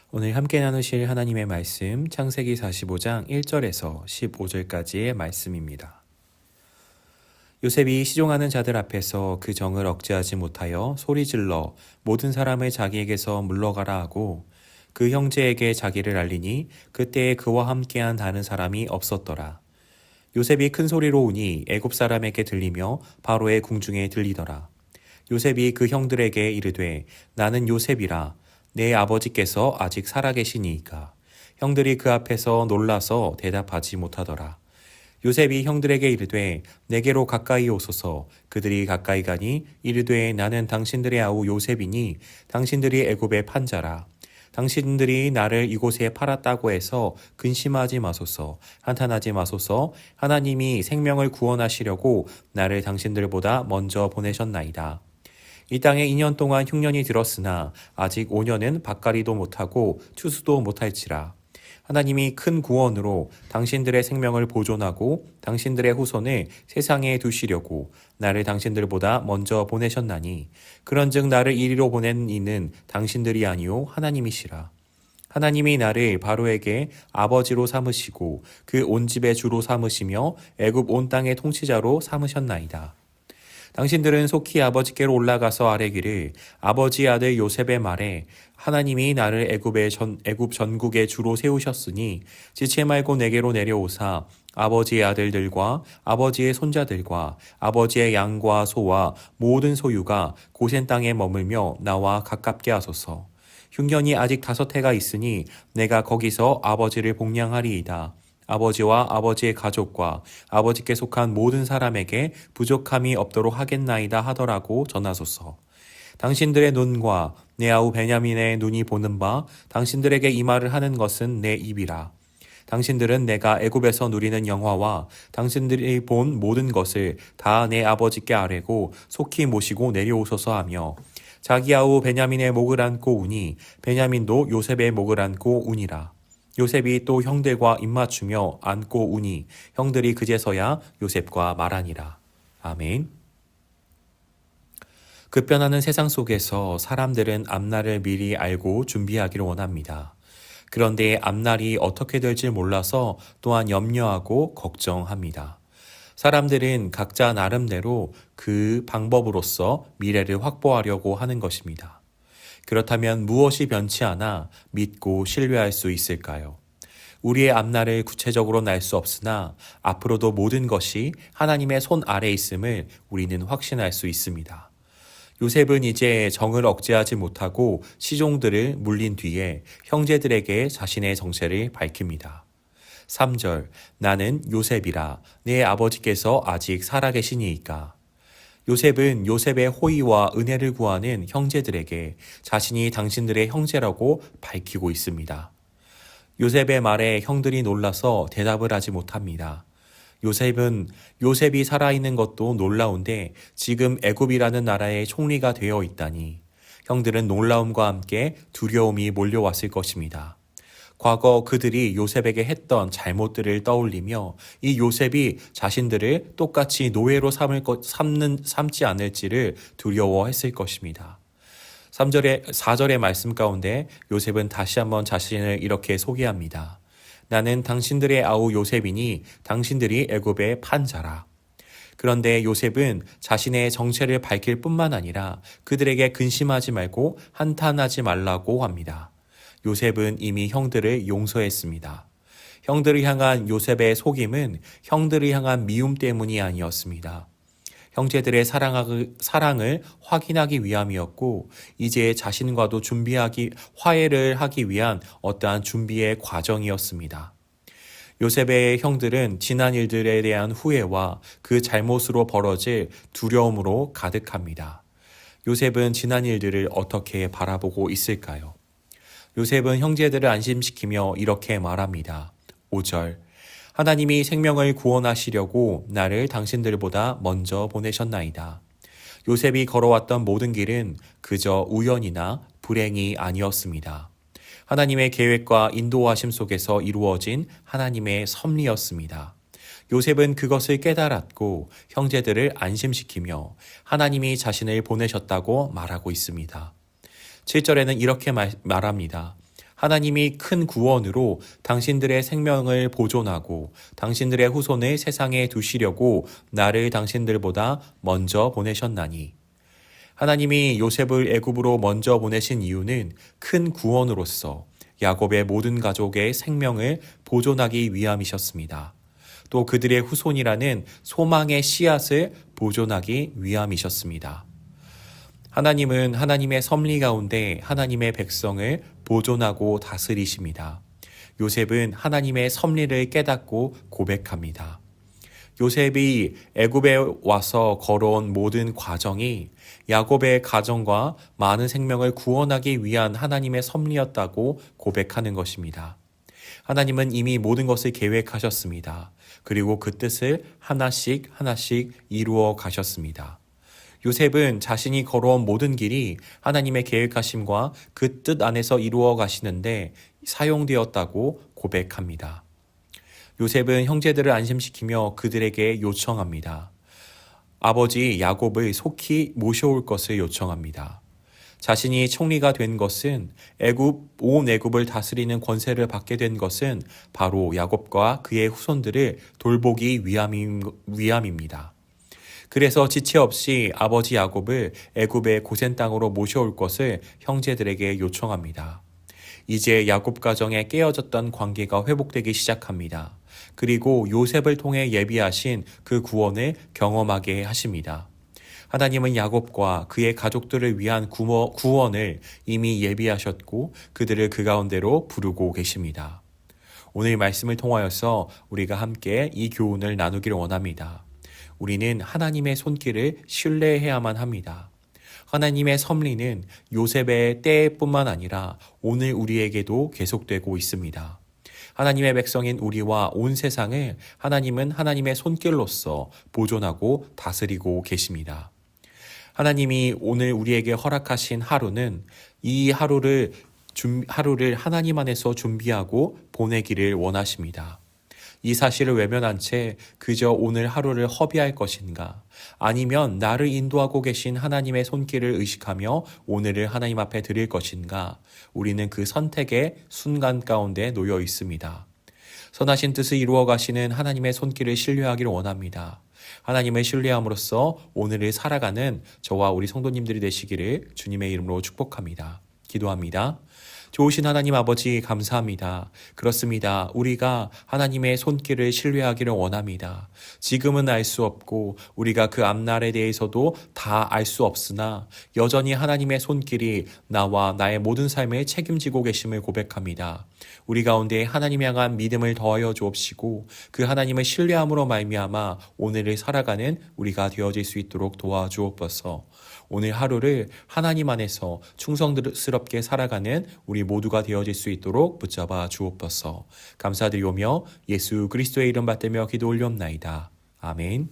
오늘 함께 나누실 하나님의 말씀 창세기 45장 1절에서 15절까지의 말씀입니다. 요셉이 시종하는 자들 앞에서 그 정을 억제하지 못하여 소리질러 모든 사람을 자기에게서 물러가라 하고 그 형제에게 자기를 알리니 그때에 그와 함께한 다른 사람이 없었더라. 요셉이 큰 소리로 우니 애굽 사람에게 들리며 바로의 궁중에 들리더라. 요셉이 그 형들에게 이르되 나는 요셉이라. 내 아버지께서 아직 살아계시니이까. 형들이 그 앞에서 놀라서 대답하지 못하더라. 요셉이 형들에게 이르되 내게로 가까이 오소서. 그들이 가까이 가니 이르되 나는 당신들의 아우 요셉이니 당신들이 애굽의 판자라. 당신들이 나를 이곳에 팔았다고 해서 근심하지 마소서. 한탄하지 마소서. 하나님이 생명을 구원하시려고 나를 당신들보다 먼저 보내셨나이다. 이 땅에 2년 동안 흉년이 들었으나 아직 5년은 밭갈이도 못하고 추수도 못할지라. 하나님이 큰 구원으로 당신들의 생명을 보존하고 당신들의 후손을 세상에 두시려고 나를 당신들보다 먼저 보내셨나니 그런즉 나를 이리로 보낸 이는 당신들이 아니요 하나님이시라. 하나님이 나를 바로에게 아버지로 삼으시고 그 온 집의 주로 삼으시며 애굽 온 땅의 통치자로 삼으셨나이다. 당신들은 속히 아버지께로 올라가서 아뢰기를 아버지 아들 요셉의 말에 하나님이 나를 애굽 전국의 주로 세우셨으니 지체 말고 내게로 내려오사 아버지의 아들들과 아버지의 손자들과 아버지의 양과 소와 모든 소유가 고센 땅에 머물며 나와 가깝게 하소서. 흉년이 아직 5해가 있으니 내가 거기서 아버지를 복량하리이다. 아버지와 아버지의 가족과 아버지께 속한 모든 사람에게 부족함이 없도록 하겠나이다 하더라고 전하소서. 당신들의 눈과 내 아우 베냐민의 눈이 보는 바 당신들에게 이 말을 하는 것은 내 입이라. 당신들은 내가 애굽에서 누리는 영화와 당신들이 본 모든 것을 다 내 아버지께 아뢰고 속히 모시고 내려오소서 하며 자기 아우 베냐민의 목을 안고 우니 베냐민도 요셉의 목을 안고 우니라. 요셉이 또 형들과 입맞추며 안고 우니 형들이 그제서야 요셉과 말하니라. 아멘. 급변하는 세상 속에서 사람들은 앞날을 미리 알고 준비하기를 원합니다. 그런데 앞날이 어떻게 될지 몰라서 또한 염려하고 걱정합니다. 사람들은 각자 나름대로 그 방법으로서 미래를 확보하려고 하는 것입니다. 그렇다면 무엇이 변치 않아 믿고 신뢰할 수 있을까요? 우리의 앞날을 구체적으로 날 수 없으나 앞으로도 모든 것이 하나님의 손 아래 있음을 우리는 확신할 수 있습니다. 요셉은 이제 정을 억제하지 못하고 시종들을 물린 뒤에 형제들에게 자신의 정체를 밝힙니다. 3절 나는 요셉이라 내 아버지께서 아직 살아계시니이까. 요셉은 요셉의 호의와 은혜를 구하는 형제들에게 자신이 당신들의 형제라고 밝히고 있습니다. 요셉의 말에 형들이 놀라서 대답을 하지 못합니다. 요셉이 살아있는 것도 놀라운데 지금 애굽이라는 나라의 총리가 되어 있다니 형들은 놀라움과 함께 두려움이 몰려왔을 것입니다. 과거 그들이 요셉에게 했던 잘못들을 떠올리며 이 요셉이 자신들을 똑같이 노예로 삼지 않을지를 두려워했을 것입니다. 4절의 말씀 가운데 요셉은 다시 한번 자신을 이렇게 소개합니다. 나는 당신들의 아우 요셉이니 당신들이 애굽의 판자라. 그런데 요셉은 자신의 정체를 밝힐 뿐만 아니라 그들에게 근심하지 말고 한탄하지 말라고 합니다. 요셉은 이미 형들을 용서했습니다. 형들을 향한 요셉의 속임은 형들을 향한 미움 때문이 아니었습니다. 형제들의 사랑을 확인하기 위함이었고 이제 자신과도 화해를 하기 위한 어떠한 준비의 과정이었습니다. 요셉의 형들은 지난 일들에 대한 후회와 그 잘못으로 벌어질 두려움으로 가득합니다. 요셉은 지난 일들을 어떻게 바라보고 있을까요? 요셉은 형제들을 안심시키며 이렇게 말합니다. 5절 하나님이 생명을 구원하시려고 나를 당신들보다 먼저 보내셨나이다. 요셉이 걸어왔던 모든 길은 그저 우연이나 불행이 아니었습니다. 하나님의 계획과 인도하심 속에서 이루어진 하나님의 섭리였습니다. 요셉은 그것을 깨달았고 형제들을 안심시키며 하나님이 자신을 보내셨다고 말하고 있습니다. 7절에는 이렇게 말합니다. 하나님이 큰 구원으로 당신들의 생명을 보존하고 당신들의 후손을 세상에 두시려고 나를 당신들보다 먼저 보내셨나니. 하나님이 요셉을 애굽으로 먼저 보내신 이유는 큰 구원으로서 야곱의 모든 가족의 생명을 보존하기 위함이셨습니다. 또 그들의 후손이라는 소망의 씨앗을 보존하기 위함이셨습니다. 하나님은 하나님의 섭리 가운데 하나님의 백성을 보존하고 다스리십니다. 요셉은 하나님의 섭리를 깨닫고 고백합니다. 요셉이 애굽에 와서 걸어온 모든 과정이 야곱의 가정과 많은 생명을 구원하기 위한 하나님의 섭리였다고 고백하는 것입니다. 하나님은 이미 모든 것을 계획하셨습니다. 그리고 그 뜻을 하나씩 하나씩 이루어 가셨습니다. 요셉은 자신이 걸어온 모든 길이 하나님의 계획하심과 그 뜻 안에서 이루어 가시는데 사용되었다고 고백합니다. 요셉은 형제들을 안심시키며 그들에게 요청합니다. 아버지 야곱을 속히 모셔올 것을 요청합니다. 자신이 총리가 된 것은 온 애굽을 다스리는 권세를 받게 된 것은 바로 야곱과 그의 후손들을 돌보기 위함입니다. 그래서 지체 없이 아버지 야곱을 애굽의 고센 땅으로 모셔올 것을 형제들에게 요청합니다. 이제 야곱 가정에 깨어졌던 관계가 회복되기 시작합니다. 그리고 요셉을 통해 예비하신 그 구원을 경험하게 하십니다. 하나님은 야곱과 그의 가족들을 위한 구원을 이미 예비하셨고 그들을 그 가운데로 부르고 계십니다. 오늘 말씀을 통하여서 우리가 함께 이 교훈을 나누기를 원합니다. 우리는 하나님의 손길을 신뢰해야만 합니다. 하나님의 섭리는 요셉의 때뿐만 아니라 오늘 우리에게도 계속되고 있습니다. 하나님의 백성인 우리와 온 세상을 하나님은 하나님의 손길로서 보존하고 다스리고 계십니다. 하나님이 오늘 우리에게 허락하신 하루는 이 하루를 하나님 안에서 준비하고 보내기를 원하십니다. 이 사실을 외면한 채 그저 오늘 하루를 허비할 것인가? 아니면 나를 인도하고 계신 하나님의 손길을 의식하며 오늘을 하나님 앞에 드릴 것인가? 우리는 그 선택의 순간 가운데 놓여 있습니다. 선하신 뜻을 이루어 가시는 하나님의 손길을 신뢰하기를 원합니다. 하나님을 신뢰함으로써 오늘을 살아가는 저와 우리 성도님들이 되시기를 주님의 이름으로 축복합니다. 기도합니다. 좋으신 하나님 아버지 감사합니다. 그렇습니다. 우리가 하나님의 손길을 신뢰하기를 원합니다. 지금은 알 수 없고 우리가 그 앞날에 대해서도 다 알 수 없으나 여전히 하나님의 손길이 나와 나의 모든 삶을 책임지고 계심을 고백합니다. 우리 가운데 하나님 향한 믿음을 더하여 주옵시고 그 하나님을 신뢰함으로 말미암아 오늘을 살아가는 우리가 되어질 수 있도록 도와주옵소서. 오늘 하루를 하나님 안에서 충성스럽게 살아가는 우리 모두가 되어질 수 있도록 붙잡아 주옵소서. 감사드리오며 예수 그리스도의 이름 받들며 기도 올리옵나이다. 아멘.